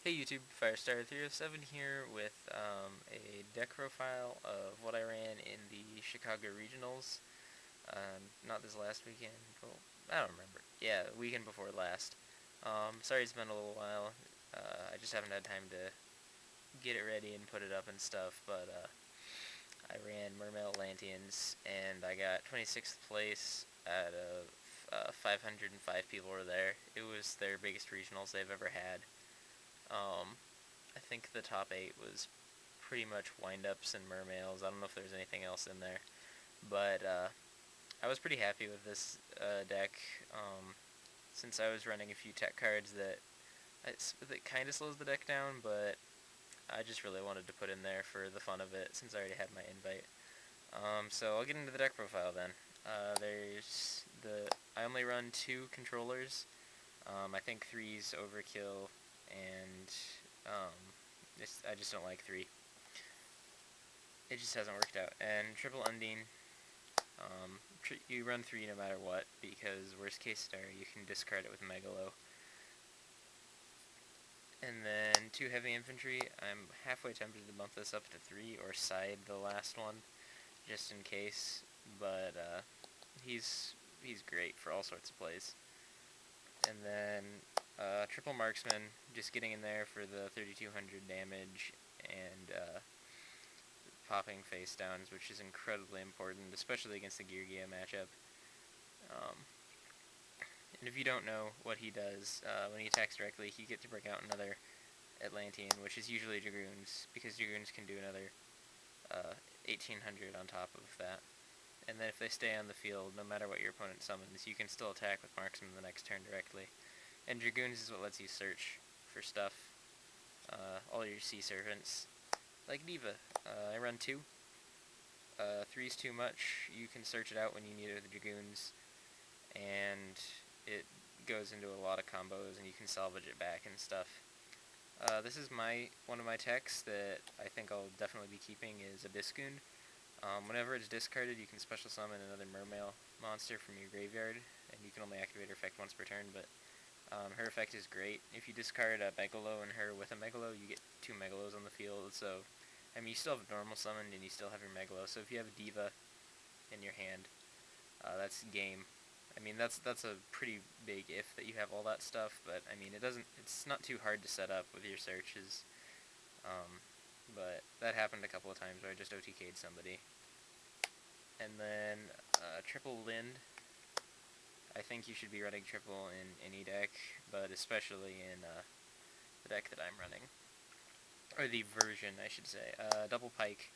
Hey YouTube, Firestar307 here with a deck profile of what I ran in the Chicago Regionals. Not this last weekend, well, I don't remember. Yeah, the weekend before last. Sorry it's been a little while. I just haven't had time to get it ready and put it up and stuff, but I ran Mermail Atlanteans and I got 26th place out of 505 people were there. It was their biggest regionals they've ever had. Um, I think the top 8 was pretty much wind-ups and mermails. I don't know if there's anything else in there. But I was pretty happy with this deck since I was running a few tech cards that kind of slows the deck down, but I just really wanted to put in there for the fun of it since I already had my invite. So I'll get into the deck profile then. I only run 2 controllers. I think 3's overkill, and I just don't like 3. It just hasn't worked out. And triple Undine, you run 3 no matter what, because worst case scenario, you can discard it with Megalo. And then 2 heavy infantry, I'm halfway tempted to bump this up to 3 or side the last one, just in case, but he's great for all sorts of plays. And then triple marksman, just getting in there for the 3200 damage and popping face downs, which is incredibly important, especially against the Gear matchup. Um, and if you don't know what he does, when he attacks directly, he gets to bring out another Atlantean, which is usually Dragoons, because Dragoons can do another 1800 on top of that. And then if they stay on the field, no matter what your opponent summons, you can still attack with Marksman the next turn directly. And Dragoons is what lets you search for stuff, all your Sea Servants, like Diva. I run 2. 3's too much. You can search it out when you need it with the Dragoons, and it goes into a lot of combos, and you can salvage it back and stuff. This is one of my techs that I think I'll definitely be keeping is Abyssgoon. Whenever it's discarded, you can special summon another Mermail monster from your graveyard, and you can only activate her effect once per turn, but her effect is great. If you discard a Megalo and her with a Megalo, you get 2 Megalos on the field, so I mean, you still have normal summoned and you still have your Megalo, so if you have a Diva in your hand, that's game. I mean, that's a pretty big if that you have all that stuff, but I mean, it's not too hard to set up with your searches. Um, but that happened a couple of times where I just OTK'd somebody. And then triple Lind. I think you should be running triple in any deck, but especially in the deck that I'm running. Or the version, I should say. Double Pike.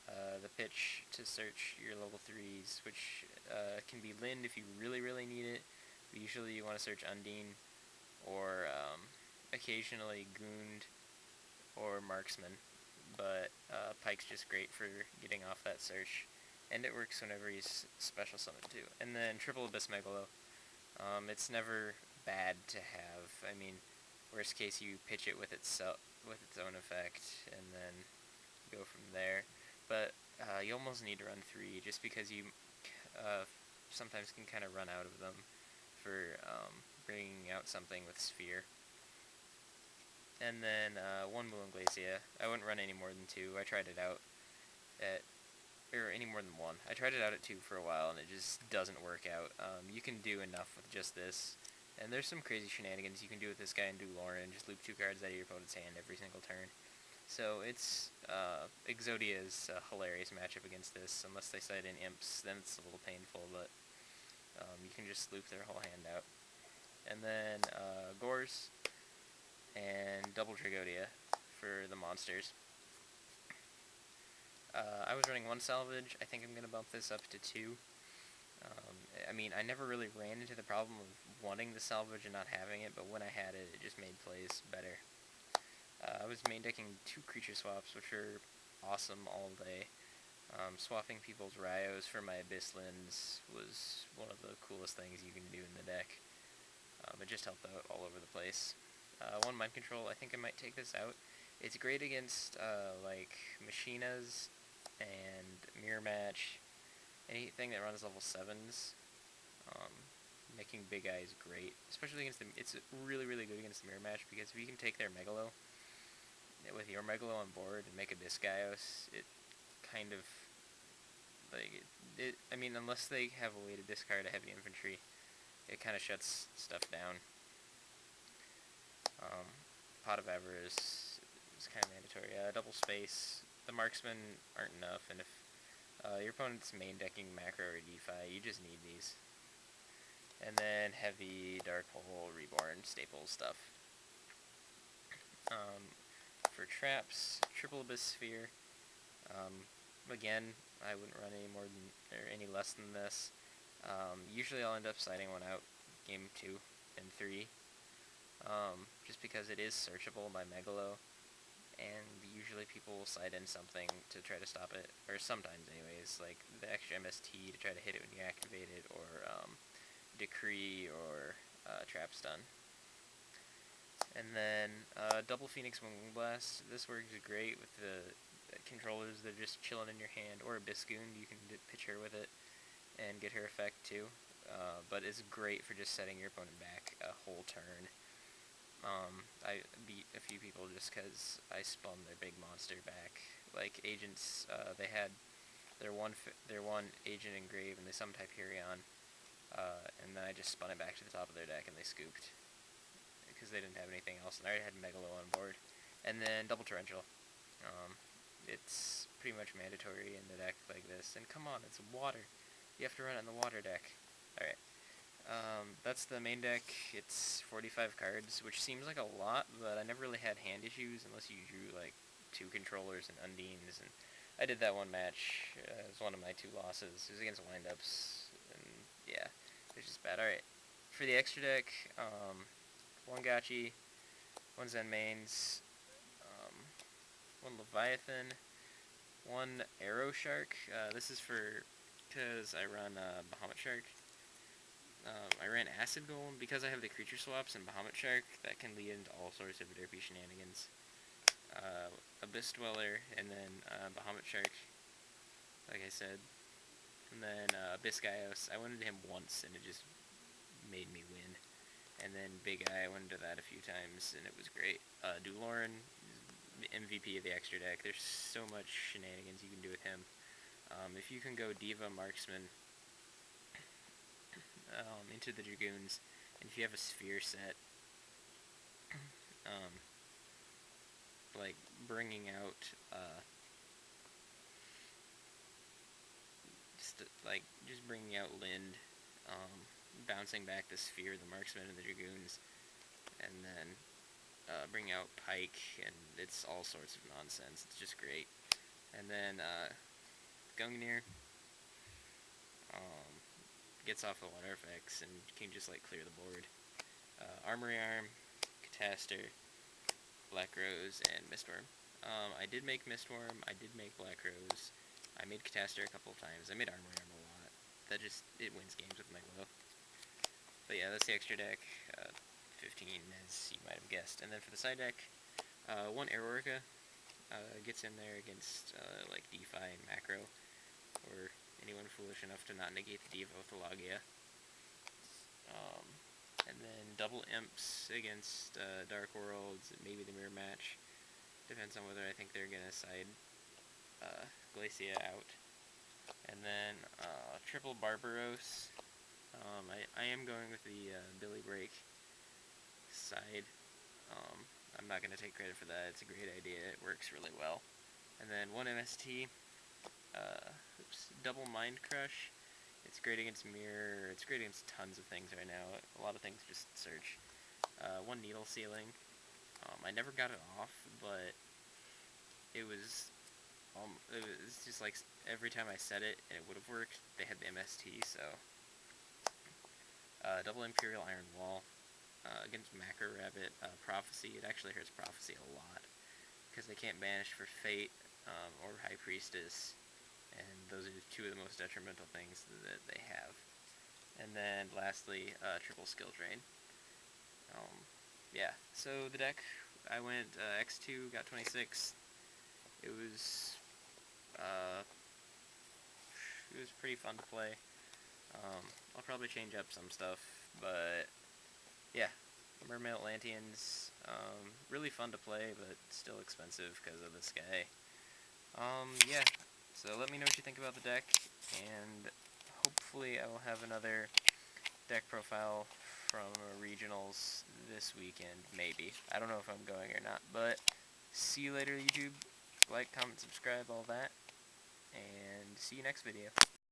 The pitch to search your level 3s, which can be Lind if you really, really need it. But usually you want to search Undine, or occasionally Goond, or Marksman. But Pike's just great for getting off that search. And it works whenever he's special summoned too. And then Triple Abyss Megalo. It's never bad to have. I mean, worst case you pitch it with its own effect, and then go from there. But you almost need to run 3 just because you sometimes can kind of run out of them for bringing out something with Sphere. And then 1 Moon Glacia. I wouldn't run any more than 2. I tried it out or any more than 1. I tried it out at 2 for a while and it just doesn't work out. You can do enough with just this. And there's some crazy shenanigans you can do with this guy and do Lauren. Just loop 2 cards out of your opponent's hand every single turn. So it's, Exodia is a hilarious matchup against this. Unless they side in Imps, then it's a little painful, but you can just loop their whole hand out. And then Gores and double Dragodia for the monsters. I was running 1 salvage. I think I'm going to bump this up to 2. I mean, I never really ran into the problem of wanting the salvage and not having it, but when I had it, it just made plays better. I was main decking 2 creature swaps, which are awesome all day. Swapping people's Ryos for my Abyss Linds was one of the coolest things you can do in the deck. It just helped out all over the place. 1 Mind Control, I think I might take this out. It's great against, like, Machinas and Mirror Match, anything that runs level 7s. making Big Eye is great, especially against the. It's really really good against the mirror match because if you can take their Megalo with your Megalo on board and make a Discaios, it kind of like I mean, unless they have a way to discard a heavy infantry, it kind of shuts stuff down. Um, Pot of Avarice is kind of mandatory. Double space. The marksmen aren't enough, and if your opponent's main decking macro or DeFi, you just need these. And then heavy, Dark Hole, Reborn, staple stuff. For traps, Triple Abyss Sphere. Again, I wouldn't run any more than or any less than this. Usually I'll end up siding one out game 2 and 3. Just because it is searchable by Megalo, and usually people will side in something to try to stop it, or sometimes anyways, like the extra MST to try to hit it when you activate it, or Decree, or Trap Stun. And then double Phoenix Wing Blast. This works great with the controllers that are just chilling in your hand, or a Biscoon. You can pitch her with it and get her effect too. But it's great for just setting your opponent back a whole turn. I beat a few people just because I spun their big monster back. Like agents, they had their one agent engraved and they summoned Hyperion, and then I just spun it back to the top of their deck and they scooped because they didn't have anything else, and I already had Megalo on board. And then double Torrential. It's pretty much mandatory in the deck like this. And come on, it's water. You have to run it in the water deck. Alright. That's the main deck. It's 45 cards, which seems like a lot, but I never really had hand issues unless you drew like 2 controllers and Undines, and I did that one match. It was one of my 2 losses. It was against Windups, and yeah, it was just bad. Alright, for the extra deck, 1 Gotchi, 1 Zen Mains, 1 Leviathan, 1 Arrow Shark. This is for, because I run Bahamut Shark. I ran Acid Golem because I have the creature swaps and Bahamut Shark. That can lead into all sorts of derpy shenanigans. Abyss Dweller, and then Bahamut Shark, like I said. And then Biscaios, I went into him once and it just made me win. And then Big Eye, I went into that a few times and it was great. Duloran, MVP of the extra deck. There's so much shenanigans you can do with him. If you can go Diva Marksman into the Dragoons, and if you have a Sphere set, like bringing out just bringing out Lind, bouncing back the Sphere, the Marksman, and the Dragoons, and then bring out Pike, and it's all sorts of nonsense. It's just great. And then Gungnir gets off the water effects and can just like clear the board. Armory Arm, Cataster, Black Rose, and Mistworm. I did make Mistworm, I did make Black Rose, I made Cataster a couple of times, I made Armory Arm a lot. That just, it wins games with Megalo. But yeah, that's the extra deck, 15 as you might have guessed. And then for the side deck, 1 Aerorica gets in there against like DeFi and Macro, or anyone foolish enough to not negate the Diva with the Logia. And then double Imps against Dark Worlds, maybe the Mirror Match. Depends on whether I think they're going to side Glacia out. And then triple Barbaros. I am going with the Billy Break side. I'm not going to take credit for that. It's a great idea. It works really well. And then 1 MST. Double Mind Crush. It's great against Mirror. It's great against tons of things right now. A lot of things just search. 1 Needle Sealing. I never got it off, but it was just like every time I said it and it would have worked. They had the MST, so double Imperial Iron Wall against Macro Rabbit. Prophecy. It actually hurts Prophecy a lot because they can't banish for Fate or High Priestess. And those are 2 of the most detrimental things that they have. And then lastly, triple Skill Drain. Yeah, so the deck, I went X2, got 26. It was pretty fun to play. I'll probably change up some stuff But yeah, Mermail Atlanteans, really fun to play, but still expensive because of this guy. Yeah, so let me know what you think about the deck, and hopefully I will have another deck profile from regionals this weekend, maybe. I don't know if I'm going or not, but see you later, YouTube. Like, comment, subscribe, all that, and see you next video.